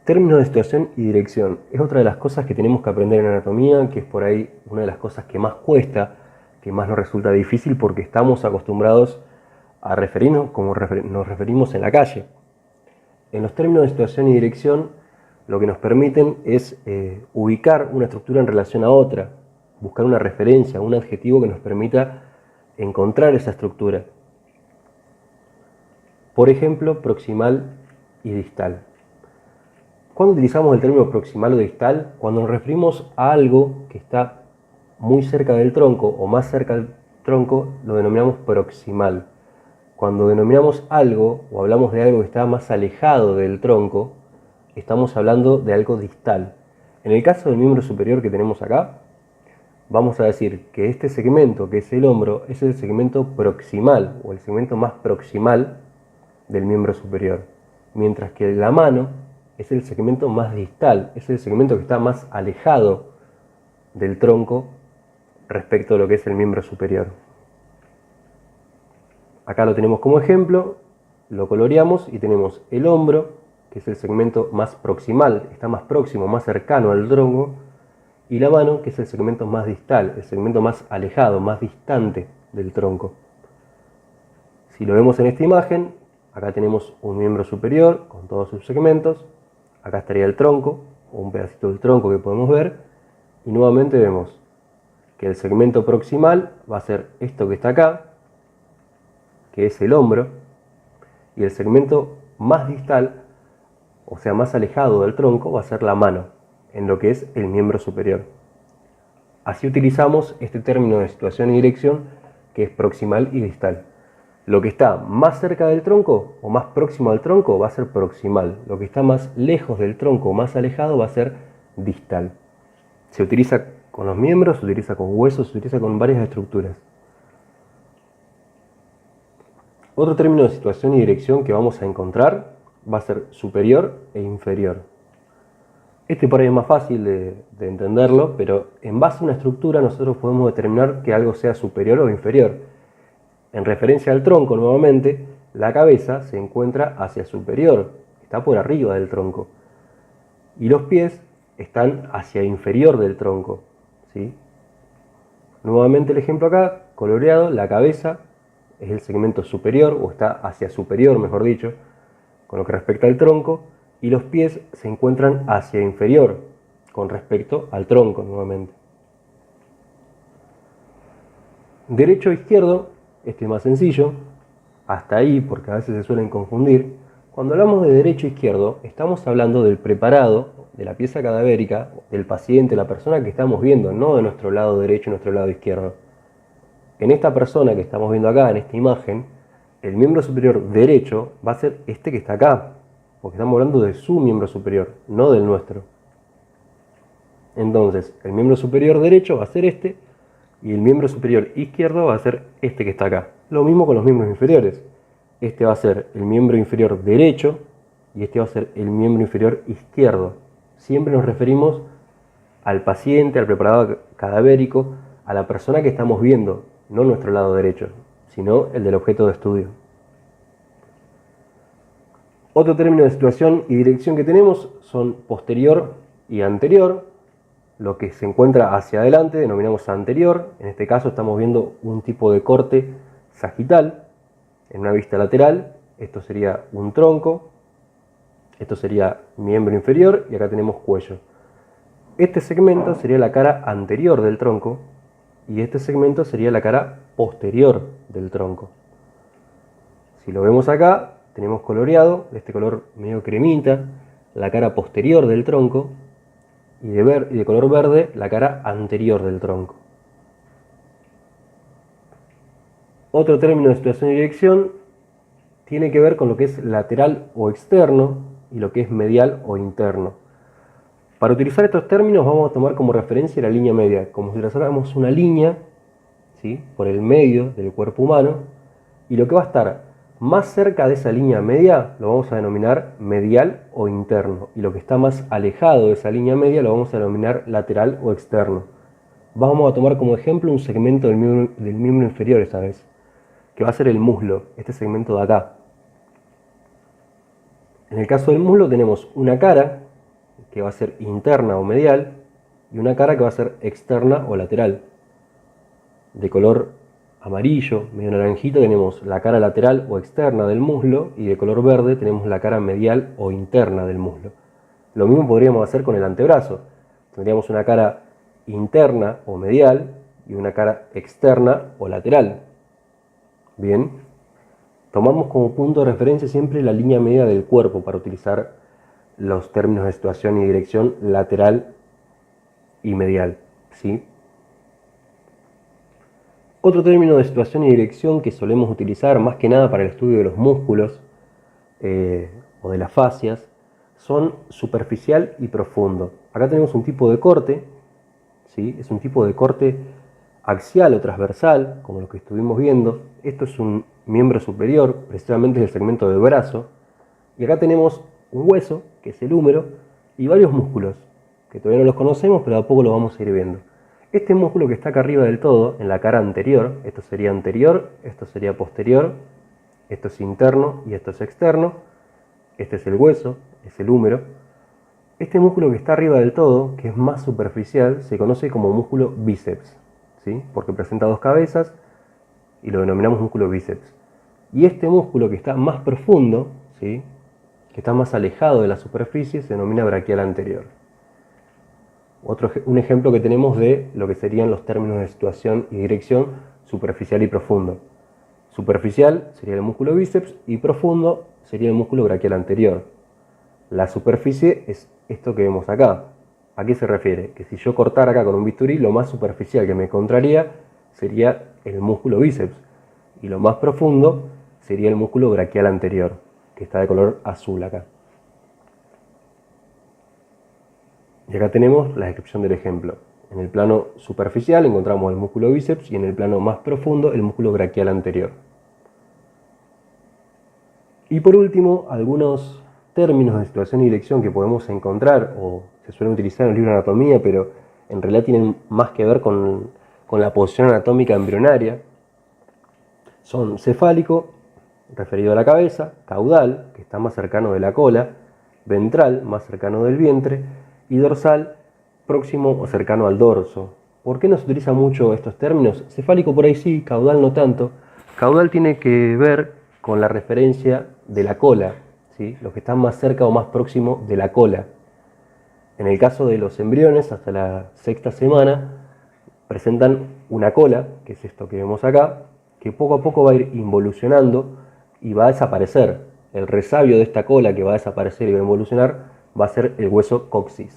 Términos de situación y dirección. Es otra de las cosas que tenemos que aprender en anatomía, que es por ahí una de las cosas que más cuesta, que más nos resulta difícil porque estamos acostumbrados a referirnos como nos referimos en la calle. En los términos de situación y dirección, lo que nos permiten es ubicar una estructura en relación a otra, buscar una referencia, un adjetivo que nos permita encontrar esa estructura. Por ejemplo, proximal y distal. ¿Cuándo utilizamos el término proximal o distal? Cuando nos referimos a algo que está muy cerca del tronco o más cerca del tronco, lo denominamos proximal. Cuando denominamos algo o hablamos de algo que está más alejado del tronco, estamos hablando de algo distal. En el caso del miembro superior que tenemos acá, vamos a decir que este segmento, que es el hombro, es el segmento proximal o el segmento más proximal del miembro superior, mientras que la mano es el segmento más distal, es el segmento que está más alejado del tronco respecto a lo que es el miembro superior. Acá lo tenemos como ejemplo, lo coloreamos y tenemos el hombro, que es el segmento más proximal, está más próximo, más cercano al tronco, y la mano, que es el segmento más distal, el segmento más alejado, más distante del tronco. Si lo vemos en esta imagen, acá tenemos un miembro superior con todos sus segmentos, acá estaría el tronco, o un pedacito del tronco que podemos ver, y nuevamente vemos que el segmento proximal va a ser esto que está acá, que es el hombro, y el segmento más distal, o sea más alejado del tronco, va a ser la mano, en lo que es el miembro superior. Así utilizamos este término de situación y dirección, que es proximal y distal. Lo que está más cerca del tronco o más próximo al tronco va a ser proximal. Lo que está más lejos del tronco o más alejado va a ser distal. Se utiliza con los miembros, se utiliza con huesos, se utiliza con varias estructuras. Otro término de situación y dirección que vamos a encontrar va a ser superior e inferior. Este por ahí es más fácil de entenderlo, pero en base a una estructura nosotros podemos determinar que algo sea superior o inferior. En referencia al tronco, nuevamente, la cabeza se encuentra hacia superior, está por arriba del tronco. Y los pies están hacia inferior del tronco, ¿sí? Nuevamente el ejemplo acá, coloreado, la cabeza es el segmento superior, o está hacia superior, mejor dicho, con lo que respecta al tronco, y los pies se encuentran hacia inferior, con respecto al tronco, nuevamente. Derecho o izquierdo, este es más sencillo, hasta ahí, porque a veces se suelen confundir. Cuando hablamos de derecho e izquierdo, estamos hablando del preparado, de la pieza cadavérica, del paciente, la persona que estamos viendo, no de nuestro lado derecho y nuestro lado izquierdo. En esta persona que estamos viendo acá, en esta imagen, el miembro superior derecho va a ser este que está acá, porque estamos hablando de su miembro superior, no del nuestro. Entonces, el miembro superior derecho va a ser este, y el miembro superior izquierdo va a ser este que está acá. Lo mismo con los miembros inferiores. Este va a ser el miembro inferior derecho y este va a ser el miembro inferior izquierdo. Siempre nos referimos al paciente, al preparado cadavérico, a la persona que estamos viendo, no nuestro lado derecho, sino el del objeto de estudio. Otro término de situación y dirección que tenemos son posterior y anterior. Lo que se encuentra hacia adelante denominamos anterior. En este caso estamos viendo un tipo de corte sagital en una vista lateral. Esto sería un tronco, esto sería miembro inferior y acá tenemos cuello. Este segmento sería la cara anterior del tronco y este segmento sería la cara posterior del tronco. Si lo vemos acá, tenemos coloreado, de este color medio cremita, la cara posterior del tronco y de color verde la cara anterior del tronco. Otro término de situación y dirección tiene que ver con lo que es lateral o externo y lo que es medial o interno. Para utilizar estos términos vamos a tomar como referencia la línea media, como si trazáramos una línea, ¿sí?, por el medio del cuerpo humano, y lo que va a estar más cerca de esa línea media lo vamos a denominar medial o interno, y lo que está más alejado de esa línea media lo vamos a denominar lateral o externo. Vamos a tomar como ejemplo un segmento del miembro inferior esta vez, que va a ser el muslo, este segmento de acá. En el caso del muslo tenemos una cara, que va a ser interna o medial, y una cara que va a ser externa o lateral. De color amarillo, medio naranjito, tenemos la cara lateral o externa del muslo, y de color verde tenemos la cara medial o interna del muslo. Lo mismo podríamos hacer con el antebrazo. Tendríamos una cara interna o medial y una cara externa o lateral. Bien, tomamos como punto de referencia siempre la línea media del cuerpo para utilizar los términos de situación y dirección lateral y medial, ¿sí? Otro término de situación y dirección que solemos utilizar más que nada para el estudio de los músculos o de las fascias son superficial y profundo. Acá tenemos un tipo de corte, ¿sí? Es un tipo de corte axial o transversal, como lo que estuvimos viendo. Esto es un miembro superior, precisamente el segmento del brazo. Y acá tenemos un hueso, que es el húmero, y varios músculos, que todavía no los conocemos, pero a poco los vamos a ir viendo. Este músculo que está acá arriba del todo, en la cara anterior, esto sería anterior, esto sería posterior, esto es interno y esto es externo, este es el hueso, es el húmero. Este músculo que está arriba del todo, que es más superficial, se conoce como músculo bíceps, ¿sí? Porque presenta dos cabezas y lo denominamos músculo bíceps. Y este músculo que está más profundo, ¿sí? Que está más alejado de la superficie, se denomina braquial anterior. Un ejemplo que tenemos de lo que serían los términos de situación y dirección superficial y profundo. Superficial sería el músculo bíceps y profundo sería el músculo braquial anterior. La superficie es esto que vemos acá. ¿A qué se refiere? Que si yo cortara acá con un bisturí, lo más superficial que me encontraría sería el músculo bíceps. Y lo más profundo sería el músculo braquial anterior, que está de color azul acá. Y acá tenemos la descripción del ejemplo. En el plano superficial encontramos el músculo bíceps y en el plano más profundo el músculo braquial anterior. Y por último, algunos términos de situación y dirección que podemos encontrar o se suelen utilizar en el libro de anatomía, pero en realidad tienen más que ver con la posición anatómica embrionaria. Son cefálico, referido a la cabeza, caudal, que está más cercano de la cola, ventral, más cercano del vientre, y dorsal, próximo o cercano al dorso. ¿Por qué no se utilizan mucho estos términos? Cefálico por ahí sí, caudal no tanto. Caudal tiene que ver con la referencia de la cola, ¿sí? Los que están más cerca o más próximo de la cola. En el caso de los embriones, hasta la sexta semana, presentan una cola, que es esto que vemos acá, que poco a poco va a ir involucionando y va a desaparecer. El resabio de esta cola que va a desaparecer y va a involucionar va a ser el hueso coxis.